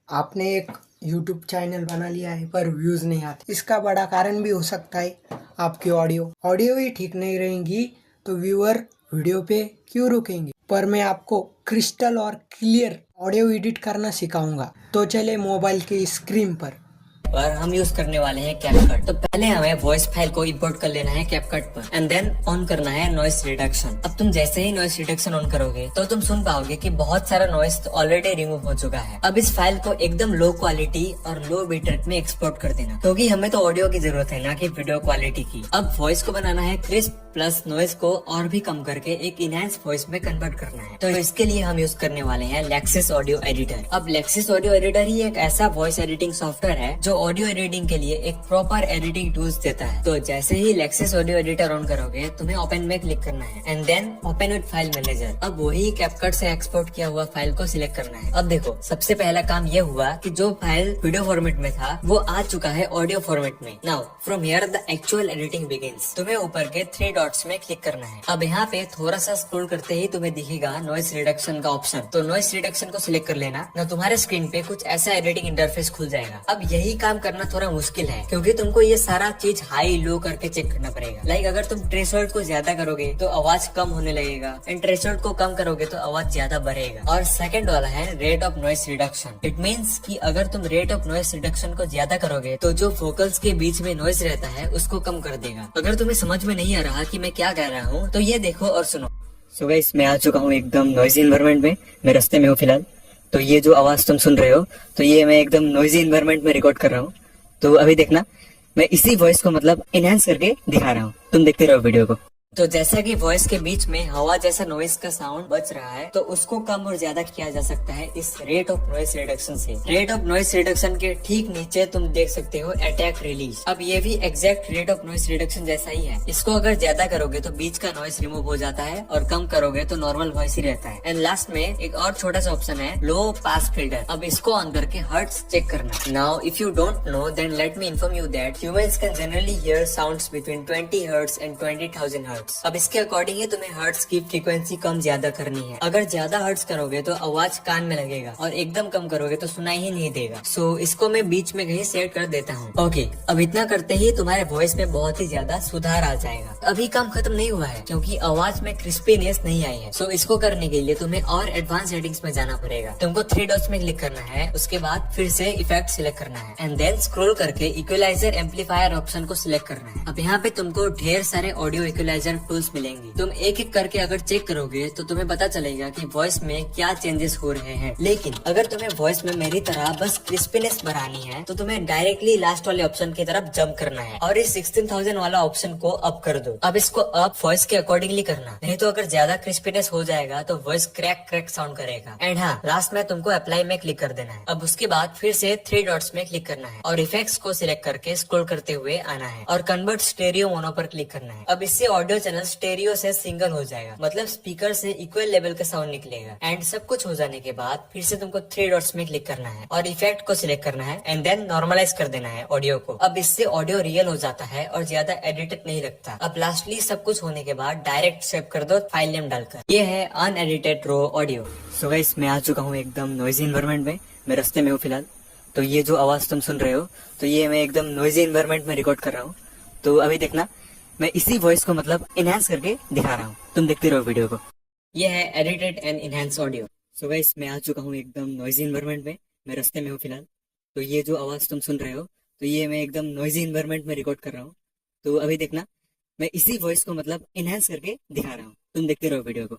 आपने एक YouTube channel बना लिया है पर व्यूज नहीं आते। इसका बड़ा कारण भी हो सकता है आपकी ऑडियो ही ठीक नहीं रहेंगी तो व्यूअर वीडियो पे क्यों रुकेंगे। पर मैं आपको क्रिस्टल और क्लियर ऑडियो एडिट करना सिखाऊंगा। तो चले मोबाइल की स्क्रीन पर और हम यूज करने वाले हैं कैपकट। तो पहले हमें वॉइस फाइल को इंपोर्ट कर लेना है कैपकट पर एंड देन ऑन करना है नॉइस रिडक्शन। अब तुम जैसे ही नॉइस रिडक्शन ऑन करोगे तो तुम सुन पाओगे कि बहुत सारा नॉइस ऑलरेडी रिमूव हो चुका है। अब इस फाइल को एकदम लो क्वालिटी और लो बिट रेट में एक्सपोर्ट कर देना, क्योंकि हमें तो ऑडियो की जरूरत है ना कि वीडियो क्वालिटी की। अब वॉइस को बनाना है क्रिस्प प्लस नॉइस को और भी कम करके एक इनहैंस वॉइस में कन्वर्ट करना है। तो इसके लिए हम यूज करने वाले हैं लेक्सिस ऑडियो एडिटर। अब लेक्सिस ऑडियो एडिटर ही एक ऐसा वॉइस एडिटिंग सॉफ्टवेयर है जो ऑडियो एडिटिंग के लिए एक प्रॉपर एडिटिंग टूल्स देता है। तो जैसे ही लेक्सिस ऑडियो एडिटर ऑन करोगे तुम्हें ओपन में क्लिक करना है and then open with file manager. अब वही कैपकट से एक्सपोर्ट किया हुआ फाइल को सिलेक्ट करना है। अब देखो सबसे पहला काम ये हुआ कि जो फाइल वीडियो फॉर्मेट में था वो आ चुका है ऑडियो फॉर्मेट में। Now from here the actual editing begins. तुम्हें ऊपर के 3 डॉट्स में क्लिक करना है। अब यहाँ पे थोड़ा सा स्क्रॉल करते ही तुम्हें दिखेगा नॉइस रिडक्शन का ऑप्शन। तो नॉइस रिडक्शन को सिलेक्ट कर लेना ना, तुम्हारे स्क्रीन पे कुछ ऐसा एडिटिंग इंटरफेस खुल जाएगा। अब यही काम करना थोड़ा मुश्किल है क्योंकि तुमको ये सारा चीज हाई लो करके चेक करना पड़ेगा। लाइक अगर तुम थ्रेशोल्ड को ज्यादा करोगे तो आवाज कम होने लगेगा एंड थ्रेशोल्ड को कम करोगे तो आवाज ज्यादा बढ़ेगा। और सेकंड वाला है rate of noise reduction. It means कि अगर तुम रेट ऑफ नॉइस रिडक्शन को ज्यादा करोगे तो जो वोकल्स के बीच में नॉइस रहता है उसको कम कर देगा। अगर तुम्हें समझ में नहीं आ रहा कि मैं क्या कह रहा हूँ तो ये देखो और सुनो। सो गाइस मैं आ चुका हूँ एकदम नॉइजी इन्वायरमेंट में। मैं रास्ते में हूँ फिलहाल। तो ये जो आवाज तुम सुन रहे हो तो ये मैं एकदम नॉइजी इन्वायरमेंट में रिकॉर्ड कर रहा हूँ। तो अभी देखना मैं इसी वॉइस को मतलब इनहेंस करके दिखा रहा हूँ। तुम देखते रहो वीडियो को। तो जैसा कि वॉइस के बीच में हवा जैसा नॉइस का साउंड बच रहा है तो उसको कम और ज्यादा किया जा सकता है इस रेट ऑफ नॉइस रिडक्शन से। रेट ऑफ नॉइस रिडक्शन के ठीक नीचे तुम देख सकते हो अटैक रिलीज। अब ये भी exact rate of noise reduction जैसा ही है। इसको अगर ज्यादा करोगे तो बीच का नॉइस रिमूव हो जाता है और कम करोगे तो नॉर्मल वॉइस ही रहता है। एंड लास्ट में एक और छोटा सा ऑप्शन है लो पास फिल्टर। अब इसको ऑन करके हर्ट्स चेक करना। Now if you don't know then let me inform you that humans can generally hear sounds between 20 hertz and 20,000 hertz. अब इसके अकॉर्डिंग ही तुम्हें हर्ट्ज की फ्रीक्वेंसी कम ज्यादा करनी है। अगर ज्यादा हर्ट्ज करोगे तो आवाज कान में लगेगा और एकदम कम करोगे तो सुनाई ही नहीं देगा। सो इसको मैं बीच में कहीं सेट कर देता हूँ। ओके अब इतना करते ही तुम्हारे वॉइस में बहुत ही ज्यादा सुधार आ जाएगा। अभी काम खत्म नहीं हुआ है क्योंकि आवाज में क्रिस्पीनेस नहीं आई है। सो इसको करने के लिए तुम्हें और एडवांस सेटिंग्स में जाना पड़ेगा। तुमको 3 डॉट्स में क्लिक करना है, उसके बाद फिर से इफेक्ट सिलेक्ट करना है एंड देन स्क्रॉल करके इक्वलाइजर एम्पलीफायर ऑप्शन को सिलेक्ट करना है। अब यहाँ पे तुमको ढेर सारे ऑडियो इक्वलाइजर टूल्स मिलेंगे। तुम एक एक करके अगर चेक करोगे तो तुम्हें पता चलेगा कि वॉइस में क्या चेंजेस हो रहे हैं। लेकिन अगर तुम्हें वॉइस में मेरी तरह बस क्रिस्पीनेस बढ़ानी है तो तुम्हें डायरेक्टली लास्ट वाले ऑप्शन की तरफ जंप करना है और इस 16,000 वाला ऑप्शन को अप कर दो। अब इसको अप वॉइस के अकॉर्डिंगली करना, नहीं तो अगर ज्यादा क्रिस्पीनेस हो जाएगा तो वॉइस क्रैक क्रैक साउंड करेगा। एंड हाँ लास्ट में तुमको अप्लाई में क्लिक कर देना है। अब उसके बाद फिर से 3 डॉट्स में क्लिक करना है और इफेक्ट्स को सिलेक्ट करके स्क्रॉल करते हुए आना है और कन्वर्ट स्टेरियो मोनो पर क्लिक करना है। अब इससे ऑडियो चैनल स्टेरियो से सिंगल हो जाएगा, मतलब स्पीकर से इक्वल लेवल का साउंड निकलेगा। एंड सब कुछ हो जाने के बाद फिर से तुमको 3 डॉट्स में क्लिक करना है और इफेक्ट को सिलेक्ट करना है एंड देन नॉर्मलाइज कर देना है ऑडियो को। अब इससे ऑडियो रियल हो जाता है और ज्यादा एडिटेड नहीं लगता। अब लास्टली सब कुछ होने के बाद डायरेक्ट सेव कर दो फाइल नेम डालकर। ये है अनएडिटेड रो ऑडियो। सो गाइस मैं आ चुका हूँ एकदम नॉइजी इन्वायरमेंट में। मैं रास्ते में हूँ फिलहाल। तो ये जो आवाज तुम सुन रहे हो तो ये मैं एकदम नॉइजी इन्वायरमेंट में रिकॉर्ड कर रहा हूँ। तो अभी देखना मैं इसी वॉइस को मतलब इनहेंस करके दिखा रहा हूँ। तुम देखते रहो वीडियो को। ये है edited and enhance audio. So guys मैं आ चुका हूँ एकदम नॉइजी इन्वायरमेंट में। मैं रास्ते में हूँ फिलहाल। तो ये जो आवाज तुम सुन रहे हो तो ये मैं एकदम नॉइजी इन्वायरमेंट में रिकॉर्ड कर रहा हूँ। तो अभी देखना मैं इसी वॉइस को मतलब इनहेंस करके दिखा रहा हूँ। तुम देखते रहो वीडियो को।